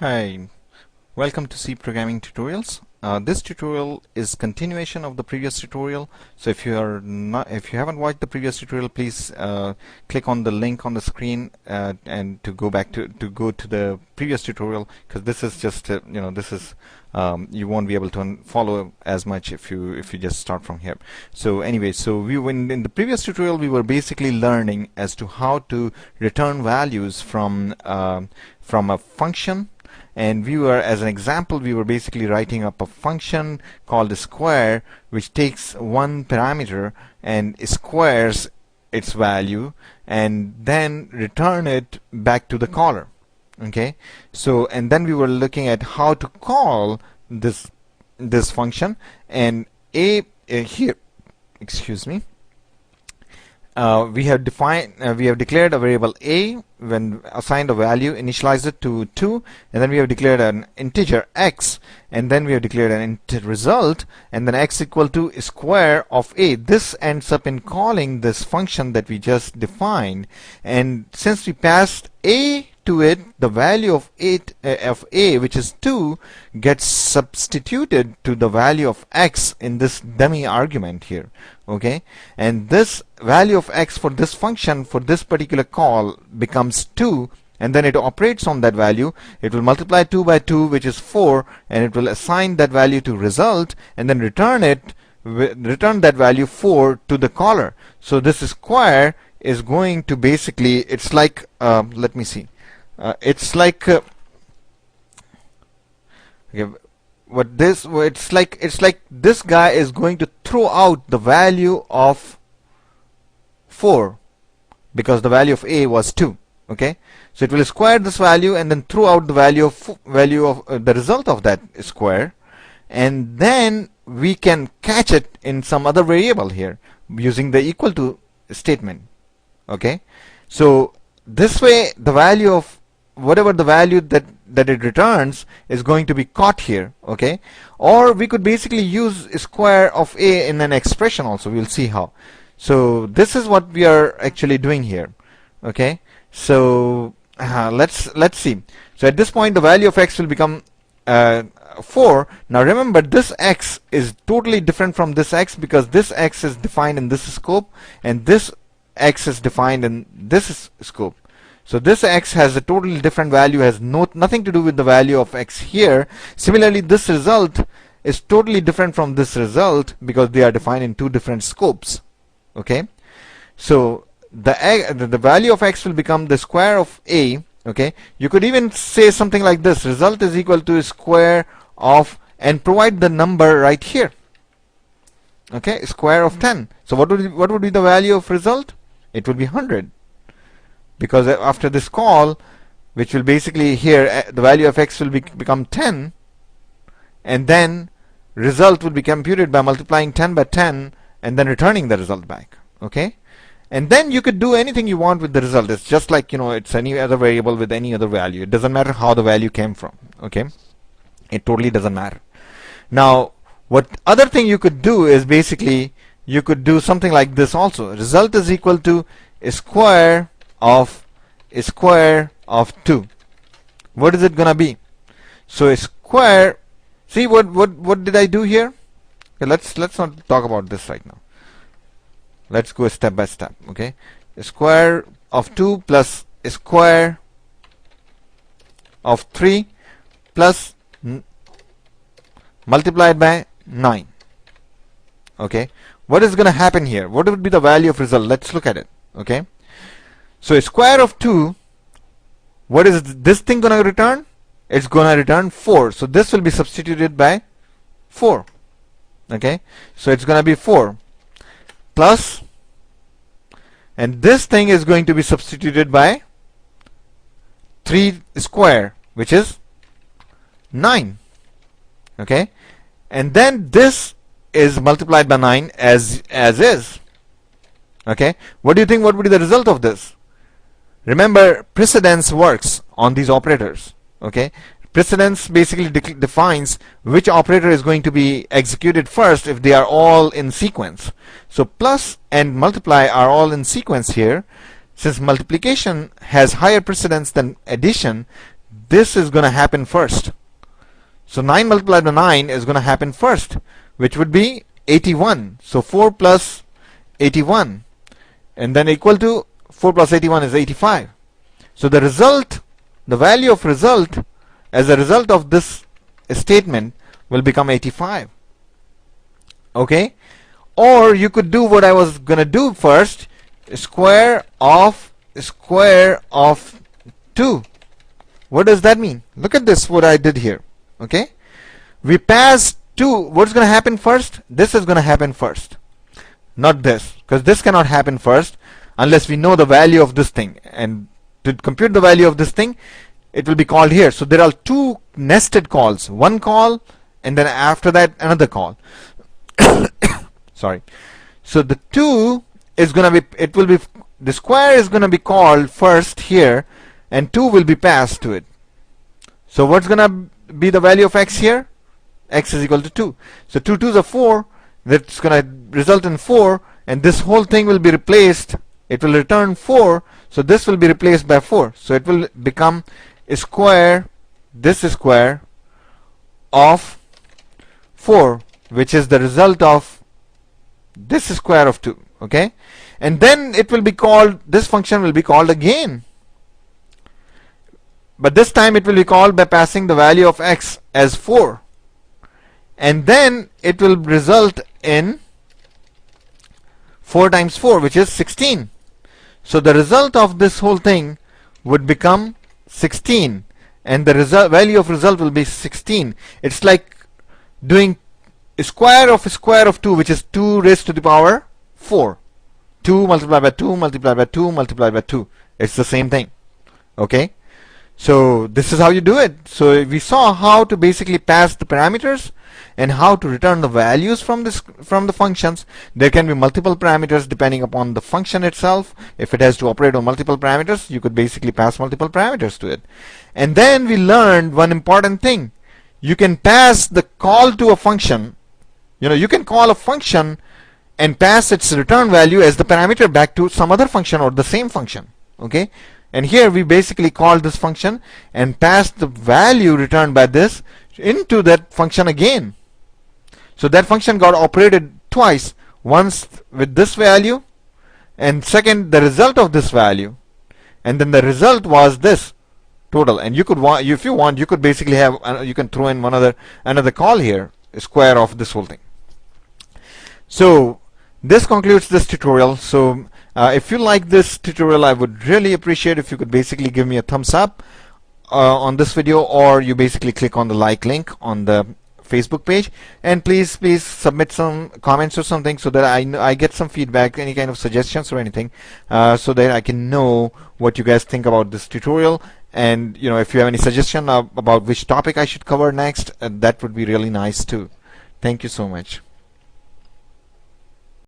Hi, welcome to C Programming Tutorials. This tutorial is continuation of the previous tutorial. So if you haven't watched the previous tutorial, please click on the link on the screen and to go to the previous tutorial, because this is just you won't be able to follow as much if you just start from here. So anyway, in the previous tutorial we were basically learning as to how to return values from a function. And as an example, we were basically writing up a function called a square, which takes one parameter and squares its value and then return it back to the caller. Okay, so and then we were looking at how to call this function, and here, excuse me, we have declared a variable a when assigned a value, initialized it to 2, and then we have declared an integer x, and then we have declared an result, and then x equal to square of a. This ends up in calling this function that we just defined, and since we passed a to it, the value of a, which is 2, gets substituted to the value of x in this dummy argument here. Okay, and this value of x for this function, for this particular call, becomes 2, and then it operates on that value. It will multiply 2 by 2, which is 4, and it will assign that value to result, and then return that value 4 to the caller. So this square is going to basically, it's like let me see, it's like okay, it's like this guy is going to throw out the value of 4 because the value of a was 2. Okay, so it will square this value and then throw out the value of the result of that square, and then we can catch it in some other variable here using the equal to statement. Okay, so this way the value of whatever the value that it returns is going to be caught here. Okay, or we could basically use square of a in an expression also. We'll see how. So this is what we are actually doing here. Okay, so let's see. So at this point the value of x will become 4. Now remember, this x is totally different from this x, because this x is defined in this scope and this x is defined in this scope. So this x has a totally different value, has nothing to do with the value of x here. Similarly, this result is totally different from this result because they are defined in two different scopes. Okay, so the value of x will become the square of a. Okay, you could even say something like this: result is equal to square of, and provide the number right here. Okay, square of 10. So what would be the value of result? It would be 100. Because after this call, which will basically here, the value of x will become 10, and then result will be computed by multiplying 10 by 10 and then returning the result back. Okay, and then you could do anything you want with the result. It's just like, it's any other variable with any other value. It doesn't matter how the value came from. Okay, it totally doesn't matter. Now, what other thing you could do is basically you could do something like this also. Result is equal to square of 2. What is it gonna be? So square, see what did I do here? Okay, let's not talk about this right now. Let's go step by step. Okay, square of 2 plus square of 3 plus multiplied by 9. Okay, what is gonna happen here? What would be the value of result? Let's look at it. Okay, so square of 2, what is this thing going to return? It's going to return 4. So this will be substituted by 4. Okay, so it's going to be 4 plus, and this thing is going to be substituted by 3 square, which is 9. Okay, and then this is multiplied by 9 as is. Okay, what do you think? What would be the result of this? Remember, precedence works on these operators. Okay, precedence basically defines which operator is going to be executed first if they are all in sequence. So plus and multiply are all in sequence here. Since multiplication has higher precedence than addition, this is going to happen first. So 9 multiplied by 9 is going to happen first, which would be 81. So 4 plus 81, and then equal to 4 plus 81 is 85. So the result, the value of result as a result of this statement will become 85. Okay? Or you could do what I was going to do first, square of 2. What does that mean? Look at this, what I did here. Okay? We passed 2. What's going to happen first? This is going to happen first. Not this, because this cannot happen first unless we know the value of this thing. And to compute the value of this thing, it will be called here. So there are two nested calls. One call, and then after that another call. Sorry. So the 2 is going to be, it will be, the square is going to be called first here, and 2 will be passed to it. So what's going to be the value of x here? X is equal to 2. So 2 2s are 4. That's going to result in 4, and this whole thing will be replaced. It will return 4. So this will be replaced by 4. So it will become a square, this is square of 4, which is the result of this square of 2. Okay? And then it will be called, this function will be called again. But this time it will be called by passing the value of x as 4. And then it will result in 4 times 4, which is 16. So the result of this whole thing would become 16. And the value of result will be 16. It's like doing a square of 2, which is 2 raised to the power 4. 2 multiplied by 2 multiplied by 2 multiplied by 2. It's the same thing. Okay? So this is how you do it. So we saw how to basically pass the parameters and how to return the values from the functions. There can be multiple parameters depending upon the function itself. If it has to operate on multiple parameters, you could basically pass multiple parameters to it. And then we learned one important thing. You can pass the call to a function. You can call a function and pass its return value as the parameter back to some other function or the same function. Okay? And here we basically called this function and passed the value returned by this into that function again. So that function got operated twice, once with this value, and second the result of this value, and then the result was this total. And you could if you want, you could basically have you can throw in another call here, a square of this whole thing. So this concludes this tutorial. So if you like this tutorial, I would really appreciate if you could basically give me a thumbs up on this video, or you basically click on the like link on the Facebook page, and please submit some comments or something so that I get some feedback, any kind of suggestions or anything, so that I can know what you guys think about this tutorial. And if you have any suggestion about which topic I should cover next, that would be really nice too. Thank you so much.